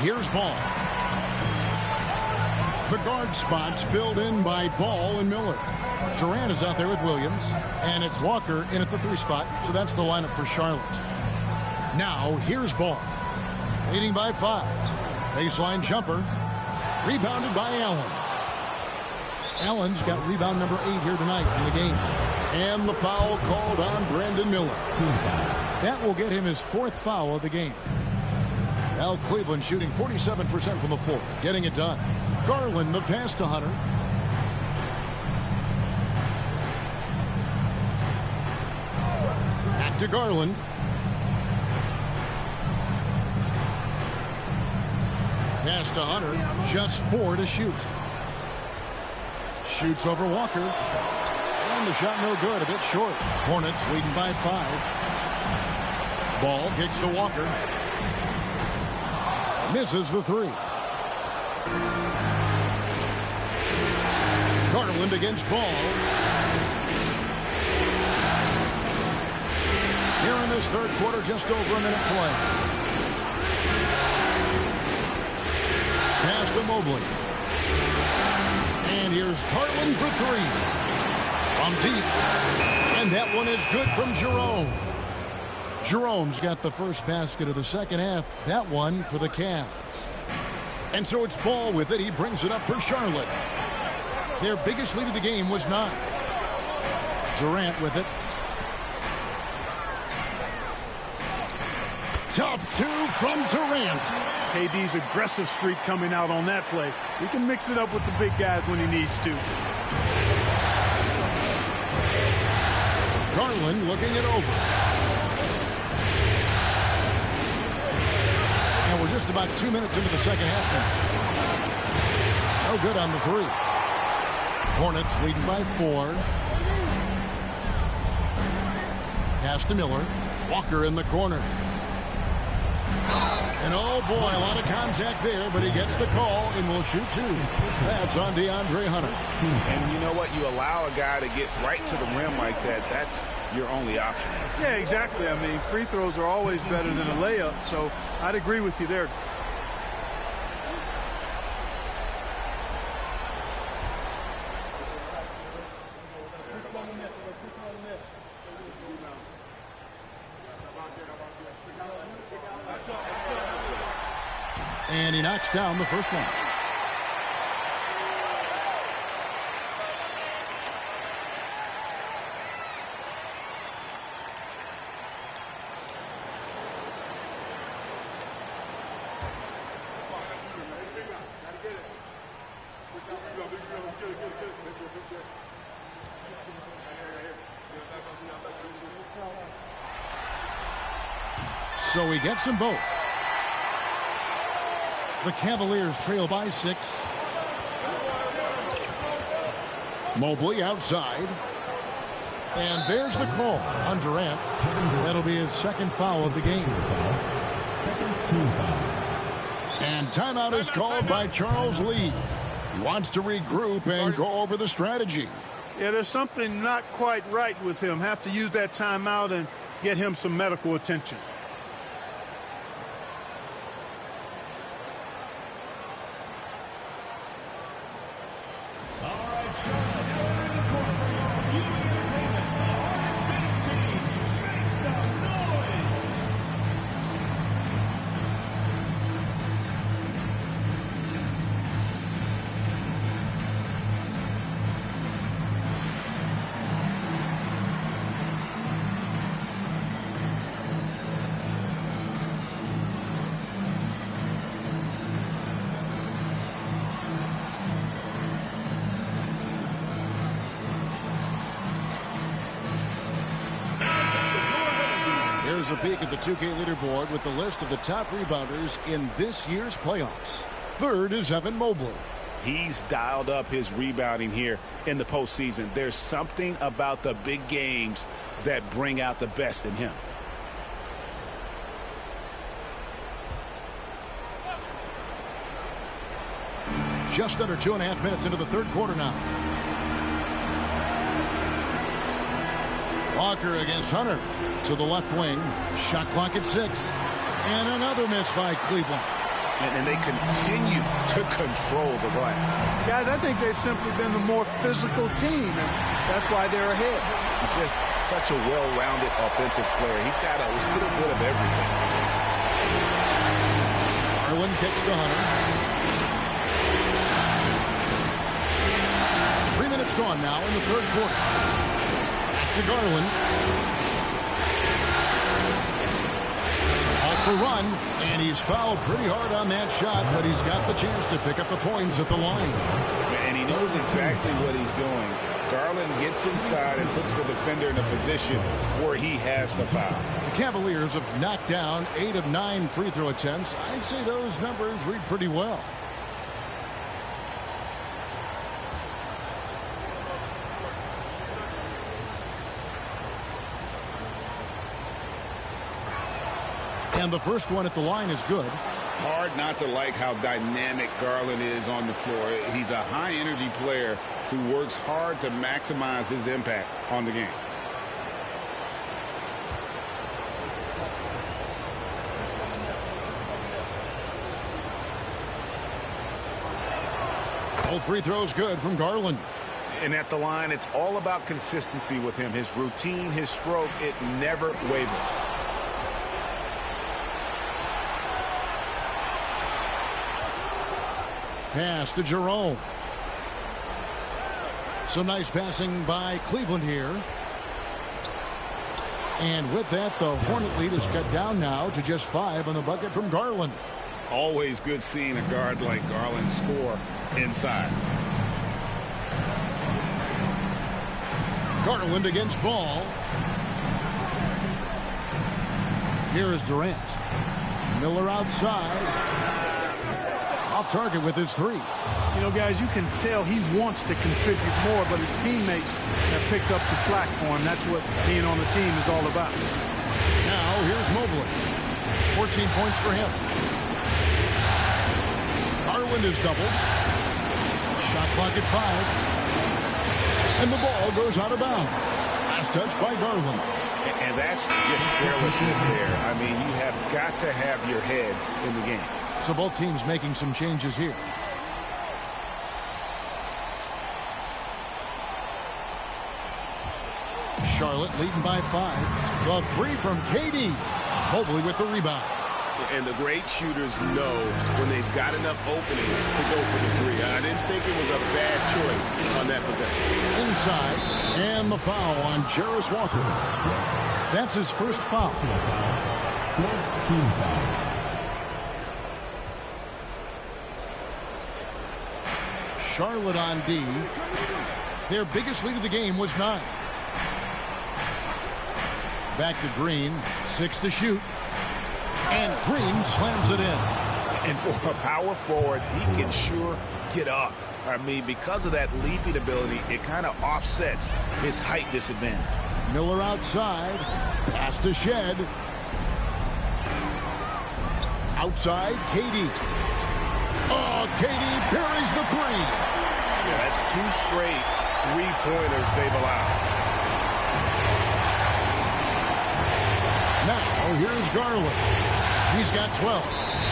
Here's Ball. The guard spots filled in by Ball and Miller. Durant is out there with Williams, and it's Walker in at the 3 spot, so that's the lineup for Charlotte. Now, here's Ball. Leading by 5. Baseline jumper. Rebounded by Allen. Allen's got rebound number 8 here tonight in the game. And the foul called on Brandon Miller. That will get him his 4th foul of the game. Now Cleveland shooting 47% from the floor, getting it done. Garland, the pass to Hunter. Back to Garland. Pass to Hunter. Just 4 to shoot. Shoots over Walker. And the shot no good, a bit short. Hornets leading by 5. Ball kicks to Walker. Misses the 3. Garland against Ball. Here in this 3rd quarter, just over a minute play. Pass to Mobley. And here's Garland for 3. From deep. And that one is good from Jerome. Jerome's got the first basket of the 2nd half. That one for the Cavs. And so it's Ball with it. He brings it up for Charlotte. Their biggest lead of the game was 9. Durant with it. Tough 2 from Durant. KD's aggressive streak coming out on that play. He can mix it up with the big guys when he needs to. Garland looking it over. And we're just about 2 minutes into the 2nd half now. No good on the 3. Hornets leading by 4. Pass to Miller. Walker in the corner. And oh boy, a lot of contact there, but he gets the call and will shoot 2. That's on DeAndre Hunter. And you know what? You allow a guy to get right to the rim like that. That's your only option. Yeah, exactly. I mean, free throws are always better than a layup, so I'd agree with you there. And he knocks down the first one. So he gets them both. The Cavaliers trail by 6. Mobley outside. And there's the call on Durant. That'll be his 2nd foul of the game. And timeout is called by Charles Lee. He wants to regroup and go over the strategy. Yeah, there's something not quite right with him. Have to use that timeout and get him some medical attention. Here's a peek at the 2K leaderboard with the list of the top rebounders in this year's playoffs. 3rd is Evan Mobley. He's dialed up his rebounding here in the postseason. There's something about the big games that bring out the best in him. Just under 2.5 minutes into the 3rd quarter now. Walker against Hunter to the left wing. Shot clock at 6. And another miss by Cleveland. And they continue to control the glass. Guys, I think they've simply been the more physical team, and that's why they're ahead. He's just such a well-rounded offensive player. He's got a little bit of everything. Garland kicks to Hunter. 3 minutes gone now in the third quarter. Back to Garland. Off the run, and he's fouled pretty hard on that shot, but he's got the chance to pick up the points at the line. And he knows exactly what he's doing. Garland gets inside and puts the defender in a position where he has to foul. The Cavaliers have knocked down 8 of 9 free throw attempts. I'd say those numbers read pretty well. And the first one at the line is good. Hard not to like how dynamic Garland is on the floor. He's a high-energy player who works hard to maximize his impact on the game. Both free throws good from Garland. And at the line, it's all about consistency with him. His routine, his stroke, it never wavers. Pass to Jerome. Some nice passing by Cleveland here. And with that, the Hornet lead is cut down now to just 5 on the bucket from Garland. Always good seeing a guard like Garland score inside. Garland against Ball. Here is Durant. Miller outside. Off target with his 3. You know, guys, you can tell he wants to contribute more, but his teammates have picked up the slack for him. That's what being on the team is all about. Now, here's Mobley. 14 points for him. Garland is doubled. Shot clock at 5. And the ball goes out of bounds. Last touch by Garland. And that's just carelessness there. I mean, you have got to have your head in the game. So both teams making some changes here. Charlotte leading by 5. The 3 from KD. Mobley with the rebound. And the great shooters know when they've got enough opening to go for the 3. I didn't think it was a bad choice on that possession. Inside, and the foul on Jarris Walker. That's his first foul. 14 foul. Charlotte on D. Their biggest lead of the game was 9. Back to Green. 6 to shoot. And Green slams it in. And for a power forward, he can sure get up. I mean, because of that leaping ability, it kind of offsets his height disadvantage. Miller outside. Pass to Shed. Outside, KD. Oh, KD buries the 3. Yeah, that's 2 straight 3-pointers they've allowed. Now, here's Garland. He's got 12.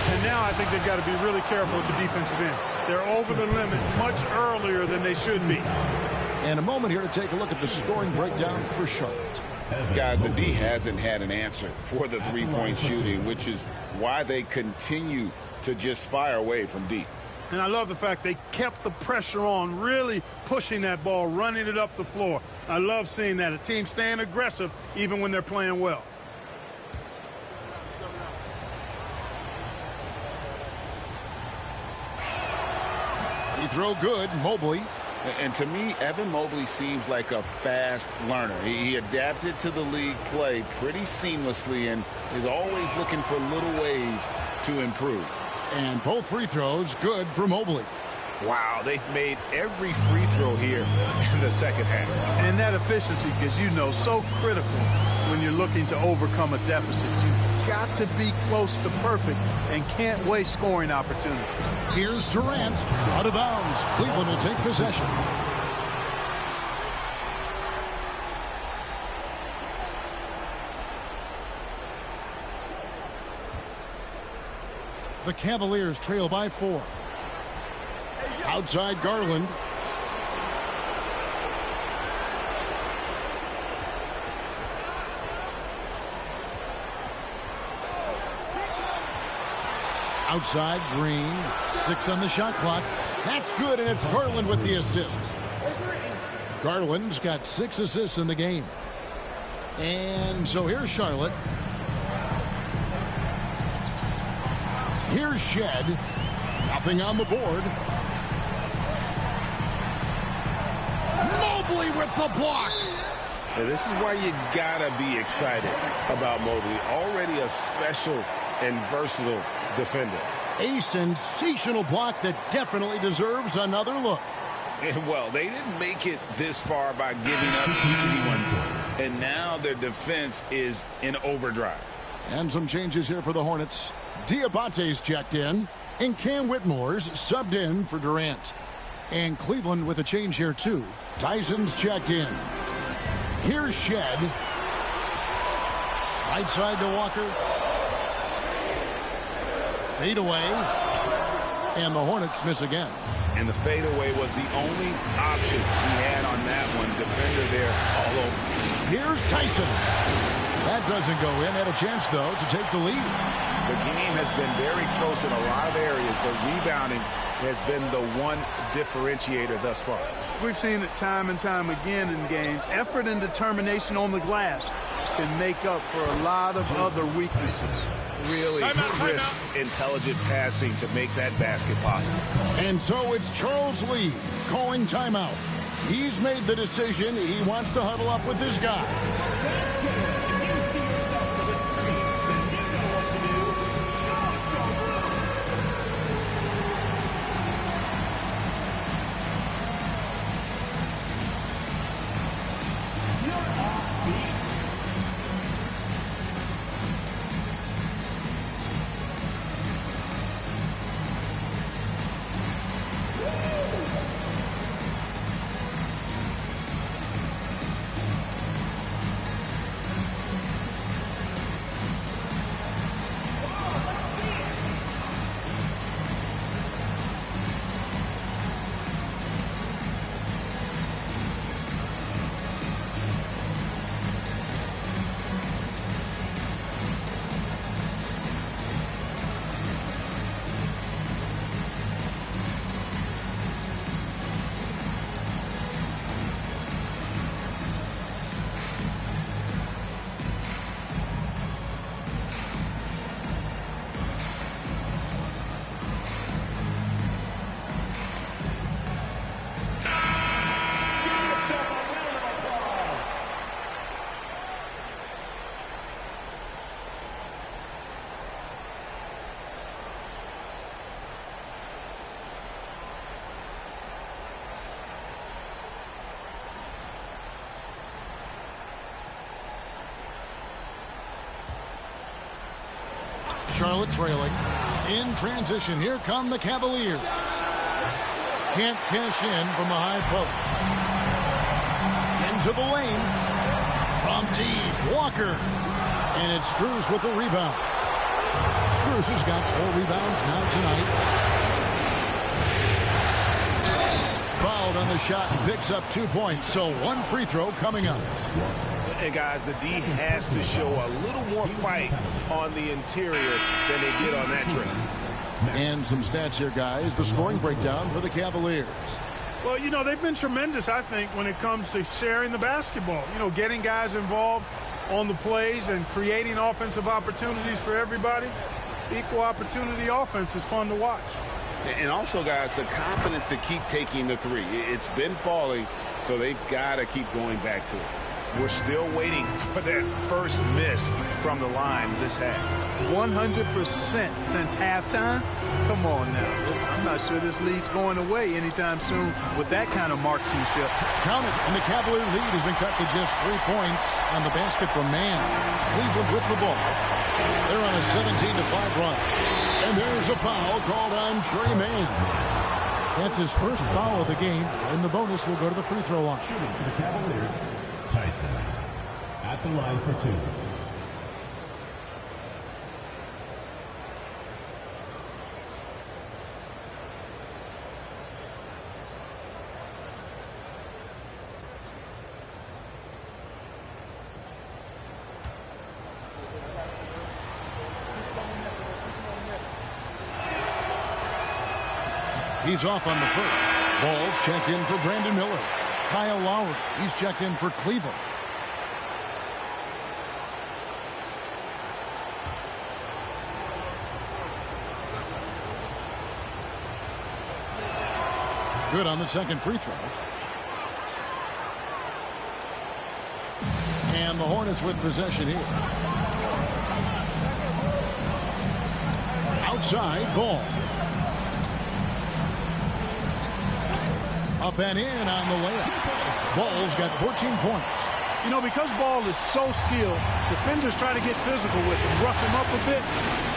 And now I think they've got to be really careful at the defensive end. They're over the limit much earlier than they should be. And a moment here to take a look at the scoring breakdown for Charlotte. Guys, the D hasn't had an answer for the 3-point shooting, which is why they continue to just fire away from deep. And I love the fact they kept the pressure on, really pushing that ball, running it up the floor. I love seeing that. A team staying aggressive even when they're playing well. Free throw good, Mobley. And to me, Evan Mobley seems like a fast learner. He adapted to the league play pretty seamlessly and is always looking for little ways to improve. And both free throws good for Mobley. Wow, they've made every free throw here in the second half. And that efficiency, as you know, so critical when you're looking to overcome a deficit. You've got to be close to perfect and can't waste scoring opportunities. Here's Durant. Out of bounds. Cleveland will take possession. The Cavaliers trail by 4. Outside Garland. Outside Green. 6 on the shot clock. That's good, and it's Garland with the assist. Garland's got 6 assists in the game. And so here's Charlotte. Here's Shed. Nothing on the board. Mobley with the block. Now, this is why you gotta be excited about Mobley. Already a special and versatile defender. A sensational block that definitely deserves another look. And, well, they didn't make it this far by giving up easy ones. And now their defense is in overdrive. And some changes here for the Hornets. Diabate's checked in, and Cam Whitmore's subbed in for Durant. And Cleveland with a change here, too. Tyson's checked in. Here's Shed. Right side to Walker. Fade away. And the Hornets miss again. And the fadeaway was the only option he had on that one. Defender there all over. Here's Tyson. That doesn't go in. Had a chance, though, to take the lead. The game has been very close in a lot of areas, but rebounding has been the one differentiator thus far. We've seen it time and time again in games. Effort and determination on the glass can make up for a lot of other weaknesses. Really crisp, intelligent passing to make that basket possible. And so it's Charles Lee calling timeout. He's made the decision. He wants to huddle up with his guy. Charlotte trailing. In transition, here come the Cavaliers. Can't cash in from the high post. Into the lane. From deep, Walker. And it's Strus with the rebound. Strus has got 4 rebounds now tonight. Fouled on the shot and picks up 2 points. So 1 free throw coming up. And guys, the D has to show a little more fight on the interior than they did on that trip. And some stats here, guys. The scoring breakdown for the Cavaliers. Well, you know, they've been tremendous, I think, when it comes to sharing the basketball. You know, getting guys involved on the plays and creating offensive opportunities for everybody. Equal opportunity offense is fun to watch. And also, guys, the confidence to keep taking the 3. It's been falling, so they've got to keep going back to it. We're still waiting for that first miss from the line this half. 100% since halftime? Come on now. I'm not sure this lead's going away anytime soon with that kind of marksmanship. Count it, and the Cavalier lead has been cut to just 3 points on the basket from Mann. Cleveland with the ball. They're on a 17-5 run. And there's a foul called on Trey Mann. That's his first foul of the game, and the bonus will go to the free throw line. Shooting for the Cavaliers, Tyson at the line for 2. He's off on the first. Ball's checked in for Brandon Miller. Kyle Lowry, he's checked in for Cleveland. Good on the second free throw. And the Hornets with possession here. Outside, Ball. Up and in on the layup. Ball's got 14 points. You know, because Ball is so skilled, defenders try to get physical with him, rough him up a bit,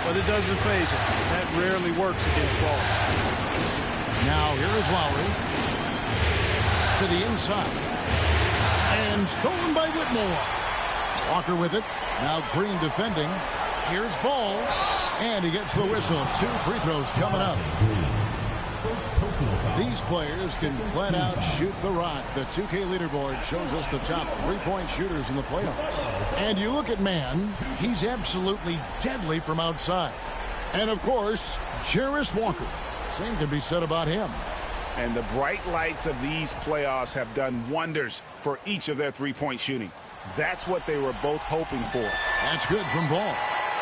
but it doesn't faze him. That rarely works against Ball. Now here is Lowry. To the inside. And stolen by Whitmore. Walker with it. Now Green defending. Here's Ball. And he gets the whistle. 2 free throws coming up. These players can flat out shoot the rock. The 2K leaderboard shows us the top 3-point shooters in the playoffs. And you look at Mann, he's absolutely deadly from outside. And of course, Jarris Walker. Same can be said about him. And the bright lights of these playoffs have done wonders for each of their 3-point shooting. That's what they were both hoping for. That's good from Ball.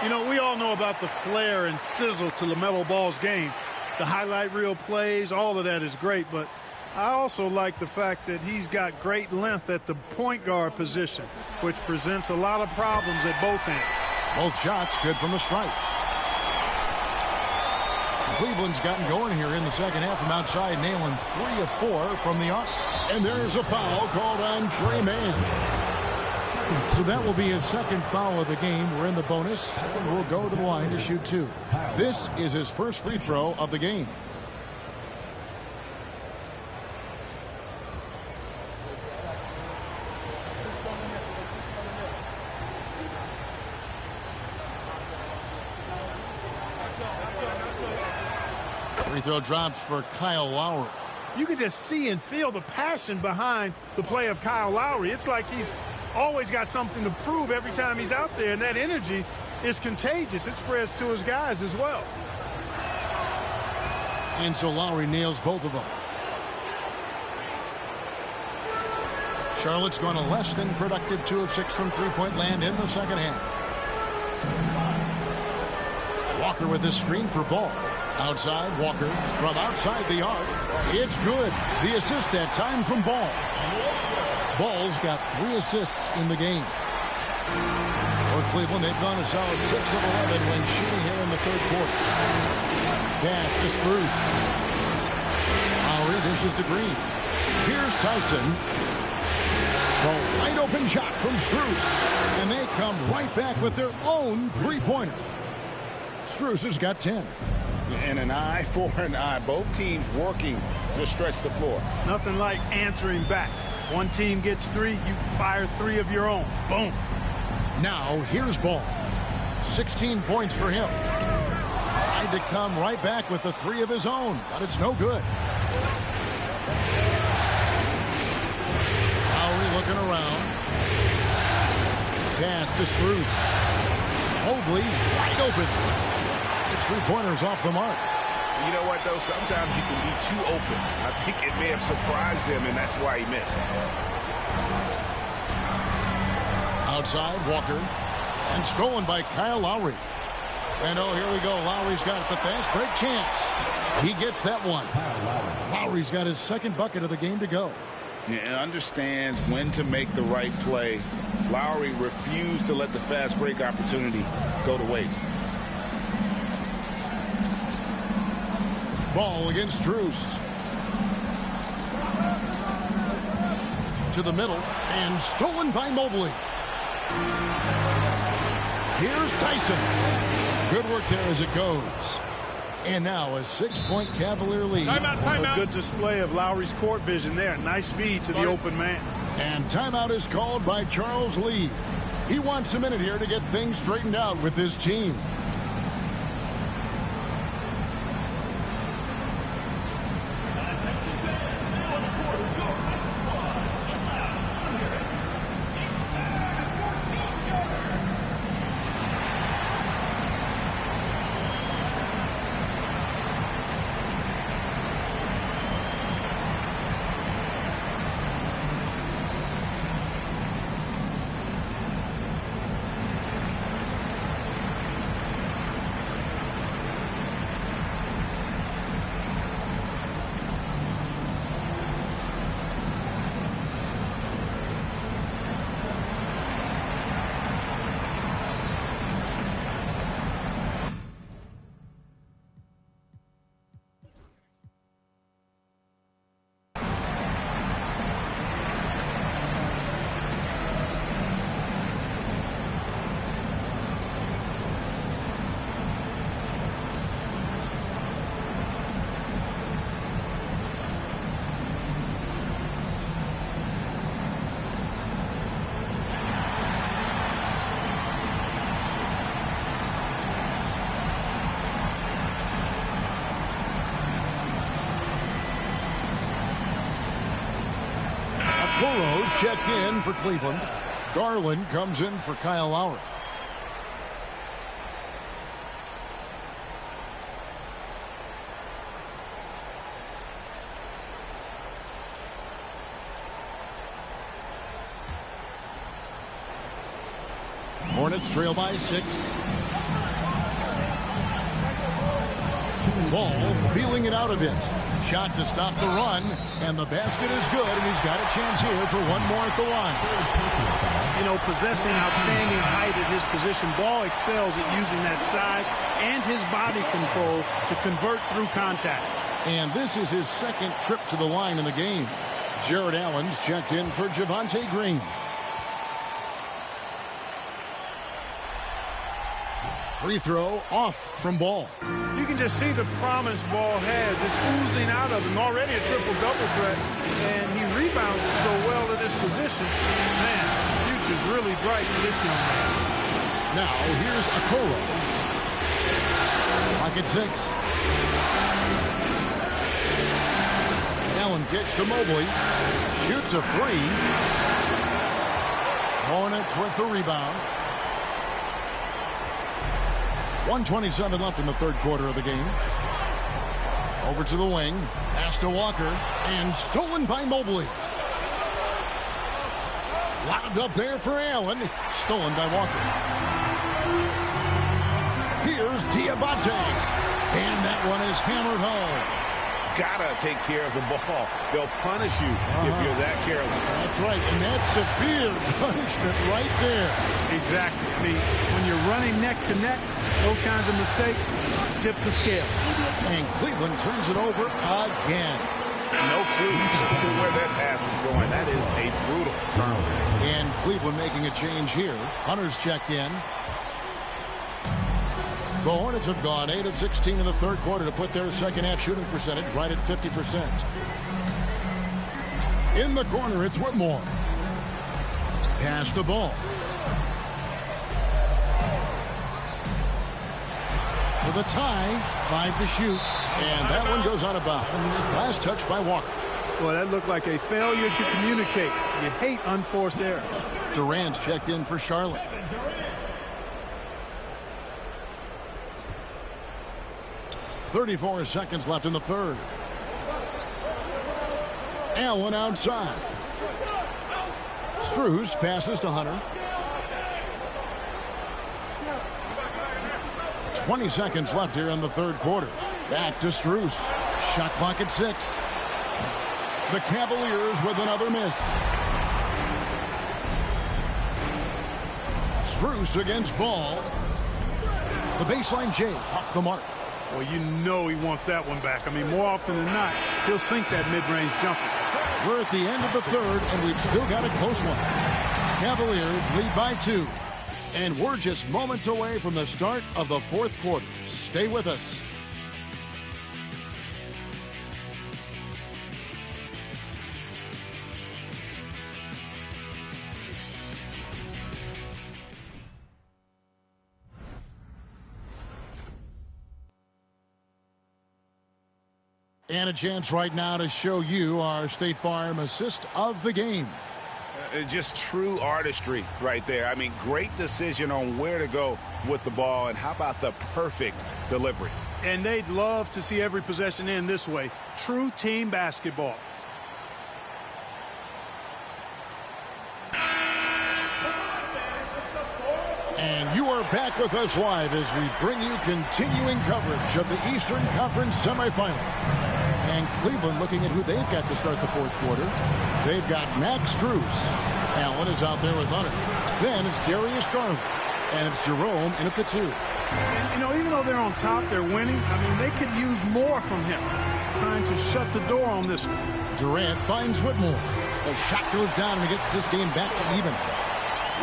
You know, we all know about the flair and sizzle to LaMelo Ball's game. The highlight reel plays, all of that is great, but I also like the fact that he's got great length at the point guard position, which presents a lot of problems at both ends. Both shots good from the stripe. Cleveland's gotten going here in the second half from outside, nailing 3 of 4 from the arc. And there's a foul called on Trey Mann. So that will be his second foul of the game. We're in the bonus, and we'll go to the line to shoot 2. This is his first free throw of the game. Free throw drops for Kyle Lowry. You can just see and feel the passion behind the play of Kyle Lowry. It's like he's always got something to prove every time he's out there, and that energy is contagious. It spreads to his guys as well. And so Lowry nails both of them. Charlotte's gone a less than productive 2 of 6 from three-point land in the second half. Walker with his screen for Ball. Outside, Walker from outside the arc. It's good. The assist that time from Ball. Ball's got 3 assists in the game. For Cleveland, they've gone a solid 6 of 11 when shooting here in the third quarter. Pass to Spruce. Lowry dishes to Green. Here's Tyson. A wide open shot from Spruce. And they come right back with their own 3-pointer. Spruce has got 10. And an eye for an eye. Both teams working to stretch the floor. Nothing like answering back. One team gets 3, you fire 3 of your own. Boom. Now here's Ball. 16 points for him. Tried to come right back with the 3 of his own, but it's no good. Lowry looking around. Pass to Spruce. Mobley wide open. It's 3-pointers off the mark. You know what, though? Sometimes you can be too open. I think it may have surprised him, and that's why he missed. Outside, Walker. And stolen by Kyle Lowry. And oh, here we go. Lowry's got the fast break chance. He gets that one. Lowry's got his second bucket of the game to go. Yeah, understands when to make the right play. Lowry refused to let the fast break opportunity go to waste. Ball against Strus. To the middle, and stolen by Mobley. Here's Tyson. Good work there as it goes. And now a 6-point Cavalier lead. Timeout. A good display of Lowry's court vision there. Nice feed to the open man. And timeout is called by Charles Lee. He wants a minute here to get things straightened out with his team. Okoro's checked in for Cleveland. Garland comes in for Kyle Lowry. Hornets trail by 6. Ball feeling it out a bit. Shot to stop the run, and the basket is good, and he's got a chance here for one more at the line. You know, possessing outstanding height at his position, Ball excels at using that size and his body control to convert through contact. And this is his second trip to the line in the game. Jared Allen's checked in for Javonte Green. Free throw off from Ball. You can just see the promise Ball has. It's oozing out of him. Already a triple-double threat, and he rebounds it so well to this position. Man, the future's really bright for this young man. Now, here's Okoro. Pocket 6. Allen kicks to Mobley. Shoots a 3. Hornets with the rebound. 1:27 left in the third quarter of the game. Over to the wing. Pass to Walker. And stolen by Mobley. Lobbed up there for Allen. Stolen by Walker. Here's Diabate. And that one is hammered home. Gotta take care of the ball. They'll punish you if you're that careless. That's right, and that's severe punishment right there. Exactly. I mean, when you're running neck to neck, those kinds of mistakes tip the scale. And Cleveland turns it over again. No clue where that pass was going. That is a brutal turnover. And Cleveland making a change here. Hunter's checked in. The Hornets have gone 8 of 16 in the third quarter to put their second half shooting percentage right at 50%. In the corner, it's Whitmore. Pass the ball. For the tie, 5 to shoot. And that one goes out of bounds. Last touch by Walker. Well, that looked like a failure to communicate. You hate unforced errors. Durant's checked in for Charlotte. .34 seconds left in the third. Allen outside. Strus passes to Hunter. 20 seconds left here in the third quarter. Back to Strus. Shot clock at 6. The Cavaliers with another miss. Strus against Ball. The baseline J off the mark. Well, you know he wants that one back. I mean, more often than not, he'll sink that mid-range jumper. We're at the end of the third, and we've still got a close one. Cavaliers lead by 2. And we're just moments away from the start of the fourth quarter. Stay with us. And a chance right now to show you our State Farm assist of the game. Just true artistry right there. I mean, great decision on where to go with the ball, and how about the perfect delivery. And they'd love to see every possession end this way. True team basketball. And you are back with us live as we bring you continuing coverage of the Eastern Conference semifinals. And Cleveland looking at who they've got to start the fourth quarter. They've got Max Strus. Allen is out there with Hunter. Then it's Darius Garland. And it's Jerome in at the 2. And, you know, even though they're on top, they're winning. I mean, they could use more from him. Trying to shut the door on this one. Durant finds Whitmore. The shot goes down and gets this game back to even.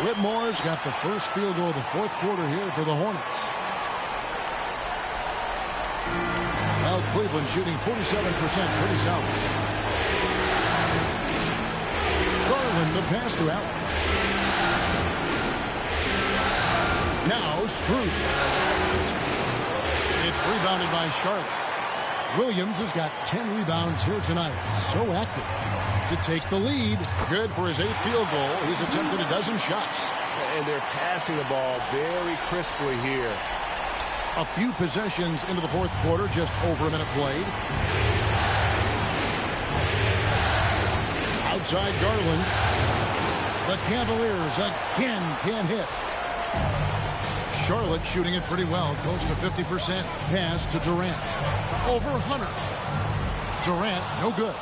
Whitmore's got the first field goal of the fourth quarter here for the Hornets. Well, Cleveland shooting 47%, pretty solid. Garland, the pass to Allen. Now Strus. It's rebounded by Charlotte. Williams has got 10 rebounds here tonight. So active to take the lead. Good for his 8th field goal. He's attempted a dozen shots. And they're passing the ball very crisply here. A few possessions into the 4th quarter, just over a minute played. Outside Garland. The Cavaliers again can't hit. Charlotte shooting it pretty well, close to 50%. Pass to Durant. Over Hunter. Durant, no good.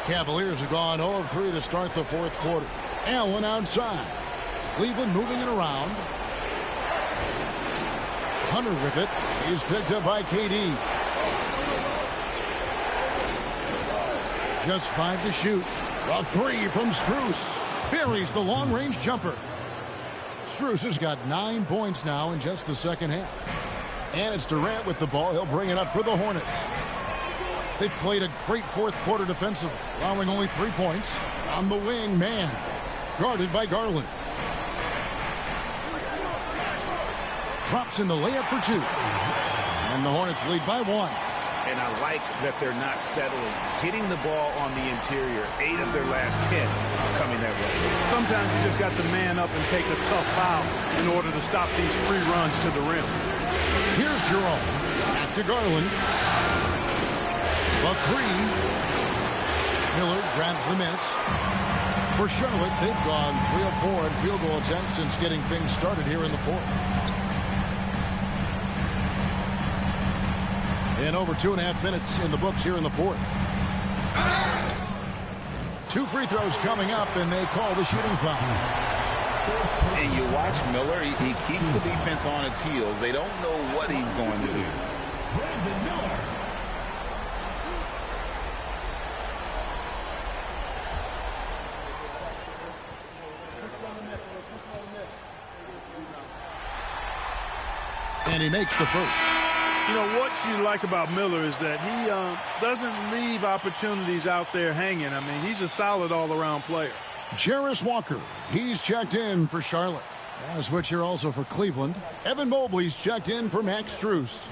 Cavaliers have gone 0 of 3 to start the 4th quarter. Allen outside. Cleveland moving it around. Hunter with it. He's picked up by KD. Just 5 to shoot. A 3 from Strus. Buries the long-range jumper. Strus has got 9 points now in just the second half. And it's Durant with the ball. He'll bring it up for the Hornets. They've played a great 4th quarter defensively, allowing only 3 points. On the wing, man. Guarded by Garland. Drops in the layup for 2. And the Hornets lead by 1. And I like that they're not settling. Hitting the ball on the interior. 8 of their last 10 coming that way. Sometimes you just got to man up and take a tough foul in order to stop these free runs to the rim. Here's Jerome. Back to Garland. A 3. Miller grabs the miss. For Charlotte, they've gone 3 of 4 in field goal attempts since getting things started here in the 4th. And over 2.5 minutes in the books here in the 4th. 2 free throws coming up, and they call the shooting foul. And you watch Miller, he keeps the defense on its heels. They don't know what he's going to do. And he makes the first. You know, what you like about Miller is that he doesn't leave opportunities out there hanging. I mean, he's a solid all-around player. Jarris Walker, he's checked in for Charlotte. And a switch here also for Cleveland. Evan Mobley's checked in for Max Strus.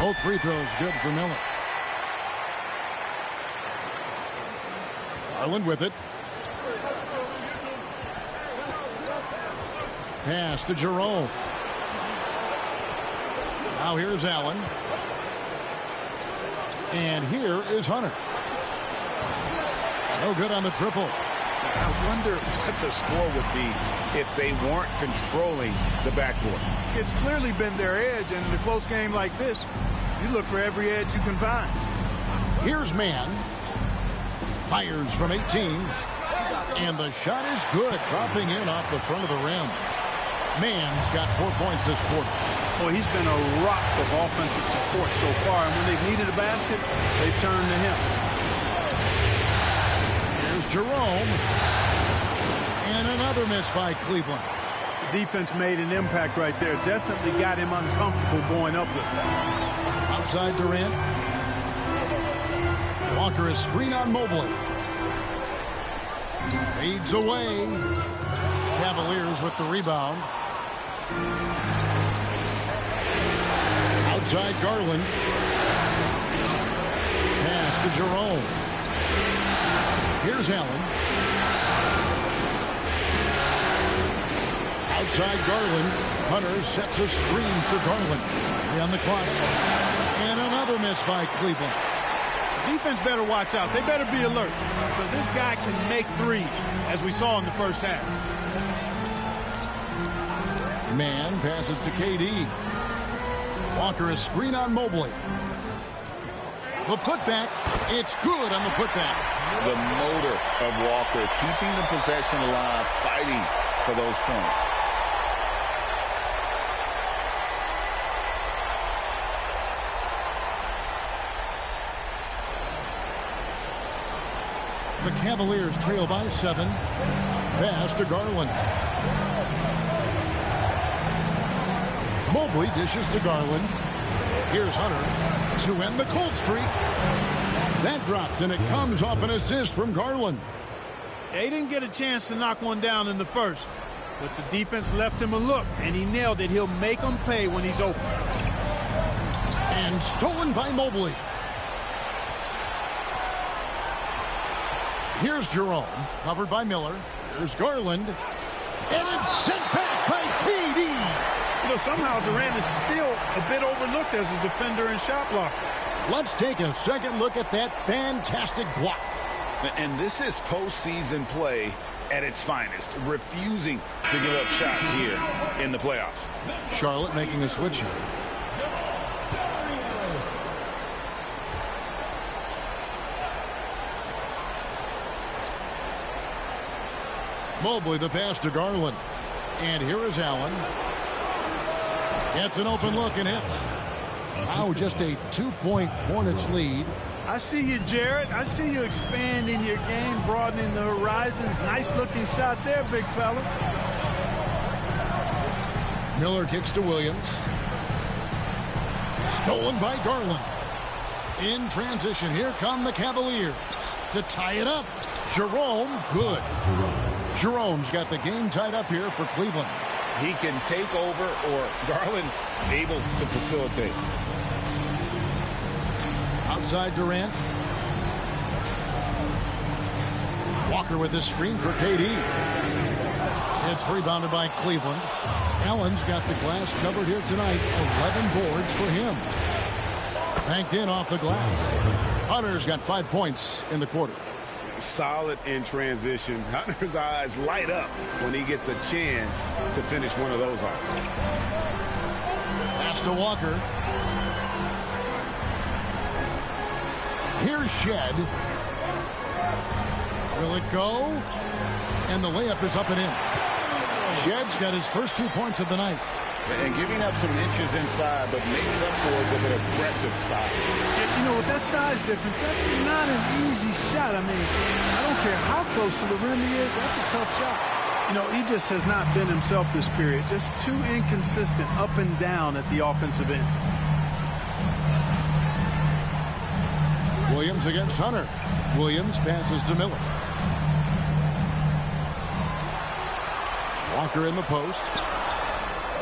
Both free throws good for Miller. Garland with it. Pass to Jerome. Now here's Allen. And here is Hunter. No good on the triple. I wonder what the score would be if they weren't controlling the backboard. It's clearly been their edge, and in a close game like this, you look for every edge you can find. Here's Mann. Fires from 18. And the shot is good, dropping in off the front of the rim. Mann's got 4 points this quarter. Well, he's been a rock of offensive support so far, and when they've needed a basket, they've turned to him. Here's Jerome. And another miss by Cleveland. The defense made an impact right there. Definitely got him uncomfortable going up with it. Outside Durant. Walker is screen on Mobley. Fades away. Cavaliers with the rebound. Outside Garland. Pass to Jerome. Here's Allen. Outside Garland. Hunter sets a screen for Garland. On the clock. And another miss by Cleveland. Defense better watch out. They better be alert, because this guy can make threes, as we saw in the first half. Mann passes to KD. Walker is screen on Mobley. The putback. It's good on the putback. The motor of Walker, keeping the possession alive, fighting for those points. The Cavaliers trail by 7. Pass to Garland. Mobley dishes to Garland. Here's Hunter to end the cold streak. That drops, and it comes off an assist from Garland. They didn't get a chance to knock one down in the first. But the defense left him a look, and he nailed it. He'll make them pay when he's open. And stolen by Mobley. Here's Jerome, covered by Miller. Here's Garland. And it's sent back by KD. You know, somehow Durant is still a bit overlooked as a defender and shot blocker. Let's take a second look at that fantastic block. And this is postseason play at its finest, refusing to give up shots here in the playoffs. Charlotte making a switch here. Mobley the pass to Garland. And here is Allen. Gets an open look and hits. Now just a 2-point Hornets lead. I see you, Jared. I see you expanding your game, broadening the horizons. Nice looking shot there, big fella. Miller kicks to Williams. Stolen by Garland. In transition, here come the Cavaliers to tie it up. Jerome, good. Jerome's got the game tied up here for Cleveland. He can take over, or Garland able to facilitate. Outside Durant. Walker with his screen for KD. It's rebounded by Cleveland. Allen's got the glass covered here tonight. 11 boards for him. Banked in off the glass. Hunter's got 5 points in the quarter. Solid in transition. Hunter's eyes light up when he gets a chance to finish one of those off. Pass to Walker. Here's Shed. Will it go? And the layup is up and in. Shed's got his first 2 points of the night. And giving up some inches inside, but makes up for it with an aggressive stop. You know, with that size difference, that's not an easy shot. I mean, I don't care how close to the rim he is. That's a tough shot. You know, he just has not been himself this period. Just too inconsistent up and down at the offensive end. Williams against Hunter. Williams passes to Miller. Walker in the post.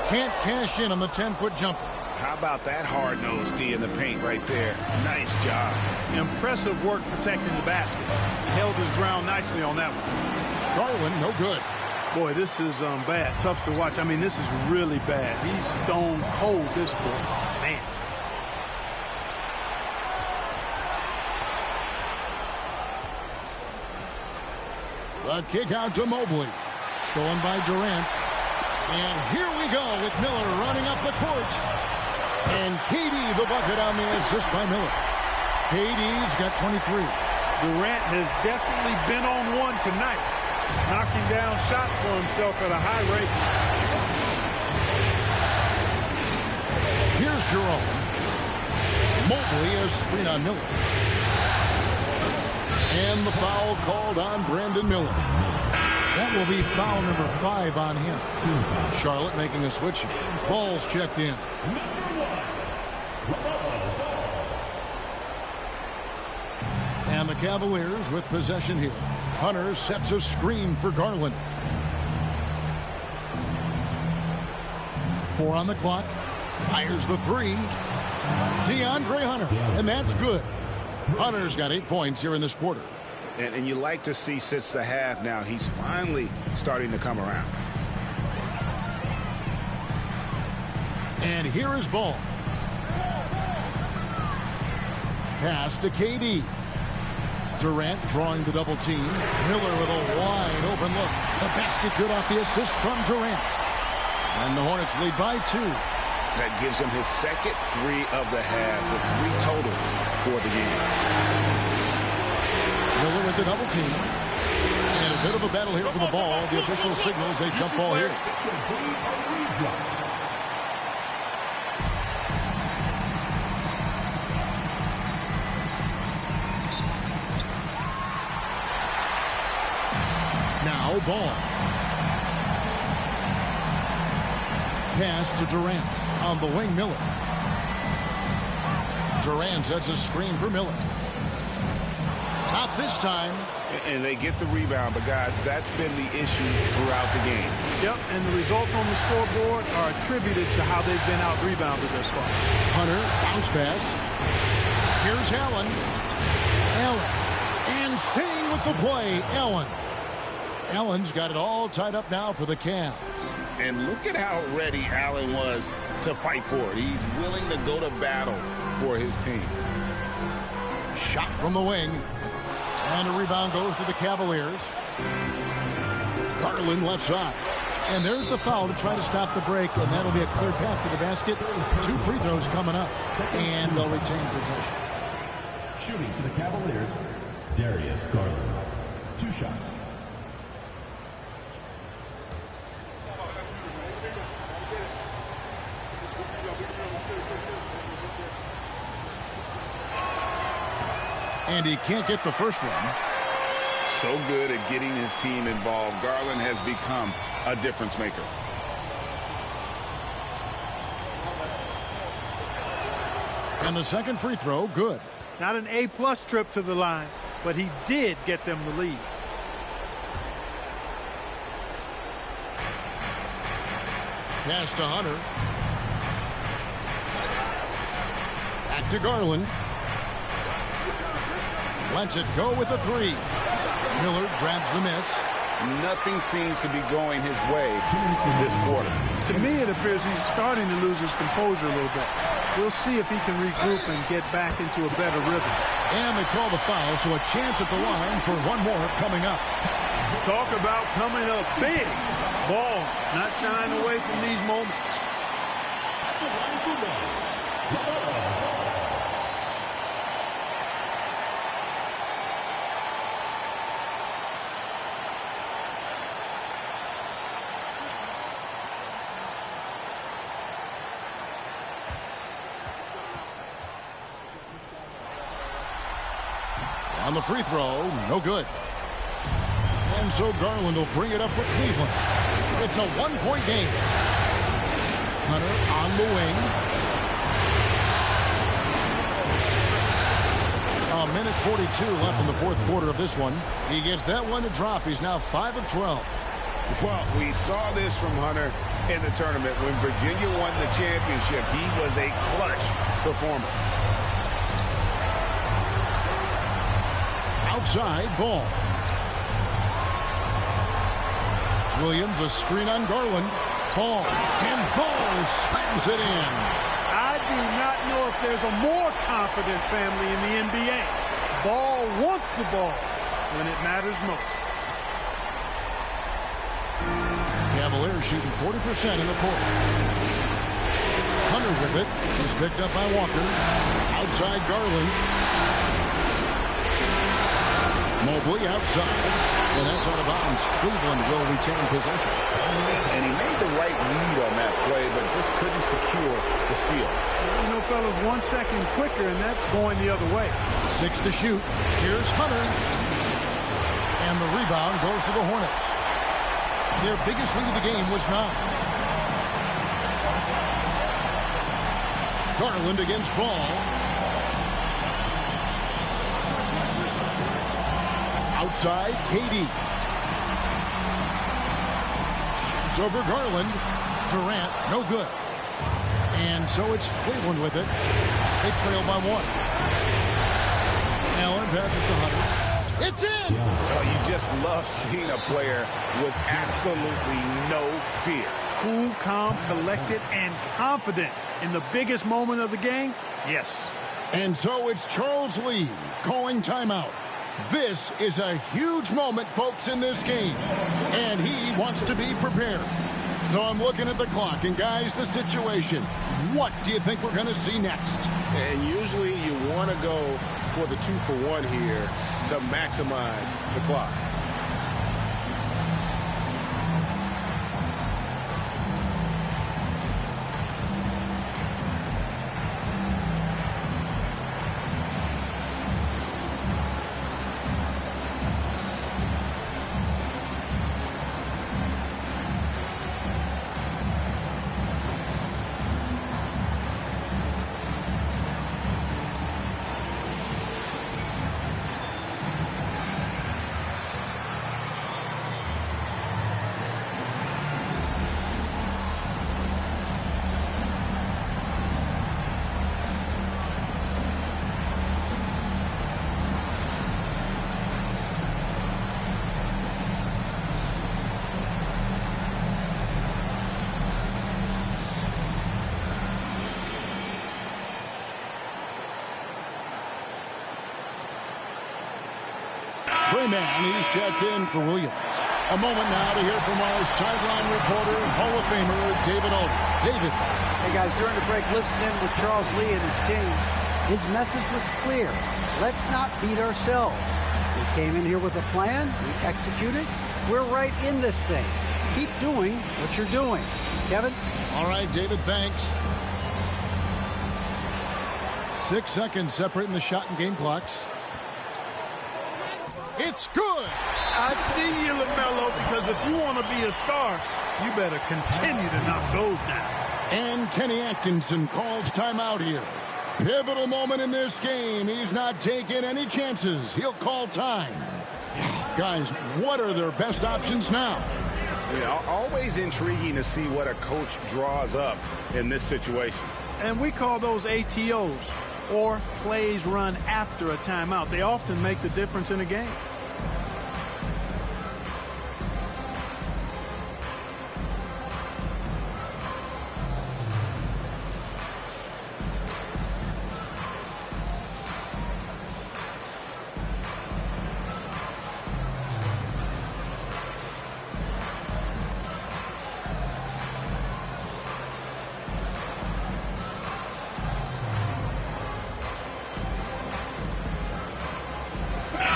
Can't cash in on the 10-foot jumper. How about that hard-nosed D in the paint right there? Nice job. Impressive work protecting the basket. Held his ground nicely on that one. Garland, no good. Boy, this is bad. Tough to watch. I mean, this is really bad. He's stone cold this quarter. Man. The kick out to Mobley. Stolen by Durant. And here we go with Miller running up the court. And KD the bucket on the assist by Miller. KD's got 23. Durant has definitely been on one tonight. Knocking down shots for himself at a high rate. Here's Jerome. Mobley is screen on Miller. And the foul called on Brandon Miller. That will be foul number 5 on him. Charlotte making a switch. Ball's checked in. And the Cavaliers with possession here. Hunter sets a screen for Garland. 4 on the clock. Fires the 3. DeAndre Hunter. And that's good. Hunter's got 8 points here in this quarter. And you like to see since the half now, he's finally starting to come around. And here is Ball. Pass to KD. Durant drawing the double team. Miller with a wide open look. The basket good off the assist from Durant. And the Hornets lead by 2. That gives him his second 3 of the half with 3 total for the game. Miller with the double team. And a bit of a battle here for the ball. The official signals a jump ball here. Now Ball. Pass to Durant. On the wing, Miller. Durant sets a screen for Miller. Not this time. And they get the rebound, but, guys, that's been the issue throughout the game. Yep, and the results on the scoreboard are attributed to how they've been out-rebounded thus far. Hunter, bounce pass. Here's Allen. And staying with the play, Allen. Allen's got it all tied up now for the Cavs. And look at how ready Allen was to fight for it. He's willing to go to battle for his team. Shot from the wing. And a rebound goes to the Cavaliers. Garland left side. And there's the foul to try to stop the break, and that'll be a clear path to the basket. 2 free throws coming up, and they'll retain possession. Shooting for the Cavaliers, Darius Garland. 2 shots. And he can't get the first one. So good at getting his team involved. Garland has become a difference maker. And the second free throw, good. Not an A-plus trip to the line, but he did get them the lead. Pass to Hunter. Back to Garland. Lets it go with a 3. Miller grabs the miss. Nothing seems to be going his way this quarter. To me, it appears he's starting to lose his composure a little bit. We'll see if he can regroup and get back into a better rhythm. And they call the foul, so a chance at the line for one more coming up. Talk about coming up big. Ball not shying away from these moments. On the free throw, no good. And so Garland will bring it up for Cleveland. It's a 1-point game. Hunter on the wing. A minute 42 left in the fourth quarter of this one. He gets that one to drop. He's now 5 of 12. Well, we saw this from Hunter in the tournament. When Virginia won the championship, he was a clutch performer. Outside, Ball. Williams, a screen on Garland. Ball. And Ball slams it in. I do not know if there's a more confident family in the NBA. Ball wants the ball when it matters most. Cavaliers shooting 40% in the fourth. Hunter with it. He's picked up by Walker. Outside Garland. Mobley outside. And that's out of bounds. Cleveland will retain possession. And he made the right read on that play, but just couldn't secure the steal. You know, fellas, 1 second quicker, and that's going the other way. 6 to shoot. Here's Hunter. And the rebound goes to the Hornets. Their biggest lead of the game was 9. Garland against Ball. Outside, KD. Shoots over Garland. Durant, no good. And so it's Cleveland with it. They trail by 1. Allen passes to Hunter. It's in! Well, you just love seeing a player with absolutely no fear. Cool, calm, collected, and confident in the biggest moment of the game? Yes. And so it's Charles Lee calling timeout. This is a huge moment, folks, in this game. And he wants to be prepared. So I'm looking at the clock, and guys, the situation. What do you think we're going to see next? And usually you want to go for the 2-for-1 here to maximize the clock. my man. He's checked in for Williams. A moment now to hear from our sideline reporter, Hall of Famer David Aldridge. David. Hey, guys, during the break, listening with Charles Lee and his team, his message was clear. Let's not beat ourselves. We came in here with a plan. We executed. We're right in this thing. Keep doing what you're doing. Kevin? All right, David, thanks. 6 seconds separating the shot and game clocks. It's good. I see you, LaMelo, because if you want to be a star, you better continue to knock those down. And Kenny Atkinson calls timeout here. Pivotal moment in this game. He's not taking any chances. He'll call time. Guys, what are their best options now? Yeah, always intriguing to see what a coach draws up in this situation. And we call those ATOs, or plays run after a timeout. They often make the difference in a game.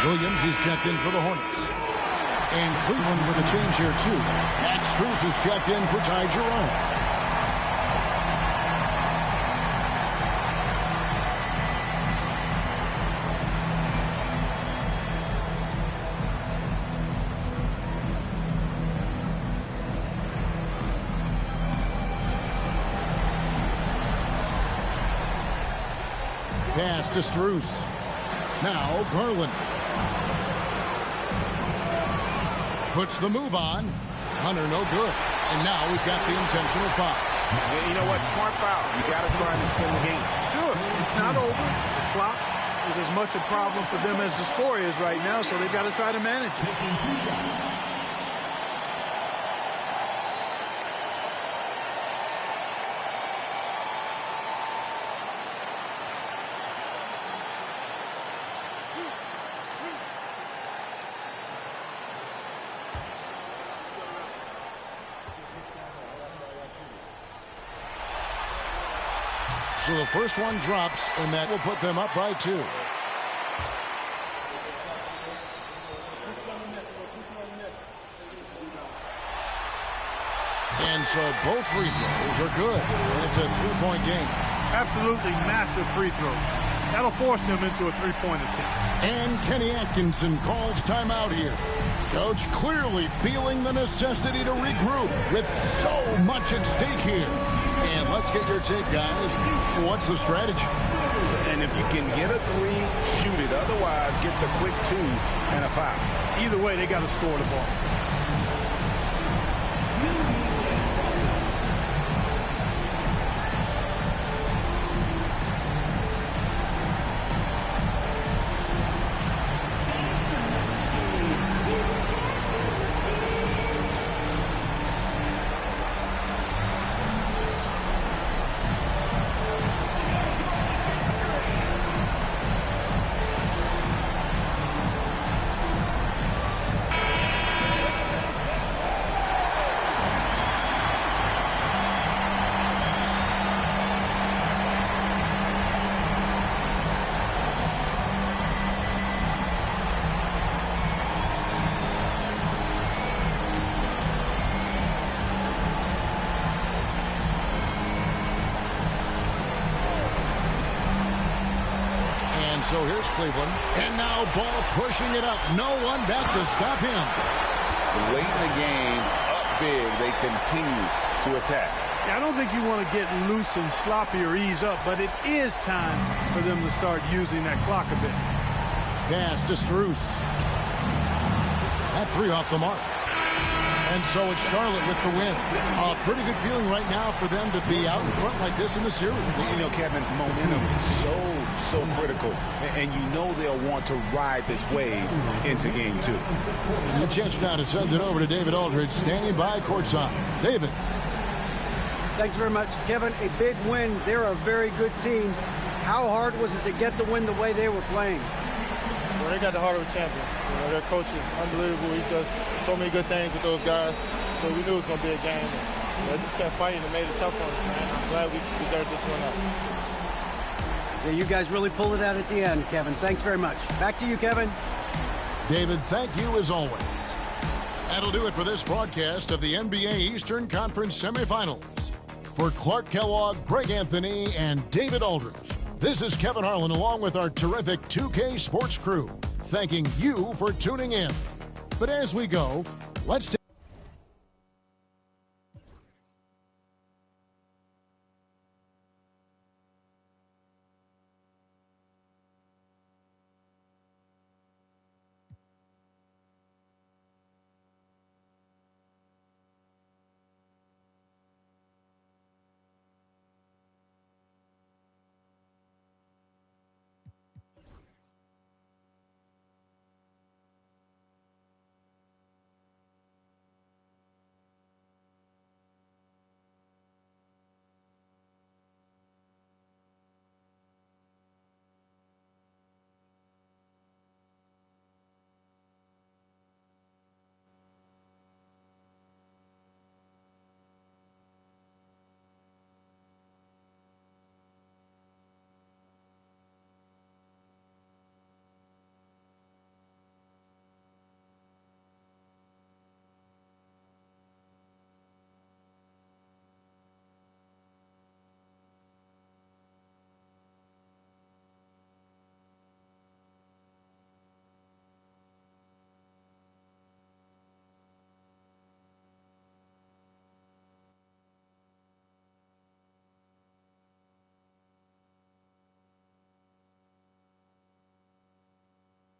Williams is checked in for the Hornets. And Cleveland with a change here, too. Max Strus is checked in for Ty Jerome. Pass to Strus. Now Garland. Puts the move on. Hunter, no good. And now we've got the intentional foul. Yeah, you know what? Smart foul. You got to try and extend the game. Sure, it's not over. The clock is as much a problem for them as the score is right now, so they've got to try to manage it. So the first one drops, and that will put them up by 2. And so both free throws are good. And it's a three-point game. Absolutely massive free throw. That'll force them into a three-point attempt. And Kenny Atkinson calls timeout here. Coach clearly feeling the necessity to regroup with so much at stake here. And let's get your take, guys. What's the strategy? And if you can get a 3, shoot it. Otherwise, get the quick 2 and a foul. Either way, they got to score the ball. So here's Cleveland. And now ball pushing it up. No one back to stop him. Late in the game, up big, they continue to attack. Yeah, I don't think you want to get loose and sloppy or ease up, but it is time for them to start using that clock a bit. Pass to Strus. That 3 off the mark. And so it's Charlotte with the win. A pretty good feeling right now for them to be out in front like this in the series. You know, Kevin, momentum is so critical. And you know they'll want to ride this wave into game 2. And the chance now to send it over to David Aldridge, standing by courtside. David. Thanks very much, Kevin. A big win. They're a very good team. How hard was it to get the win the way they were playing? Well, they got the heart of a champion. You know, their coach is unbelievable. He does so many good things with those guys. So we knew it was going to be a game. And, they just kept fighting and made it tough on us, man. I'm glad we got this one up. Yeah, you guys really pulled it out at the end, Kevin. Thanks very much. Back to you, Kevin. David, thank you as always. That'll do it for this broadcast of the NBA Eastern Conference semifinals. For Clark Kellogg, Greg Anthony, and David Aldridge, this is Kevin Harlan along with our terrific 2K Sports crew, thanking you for tuning in. But as we go, let's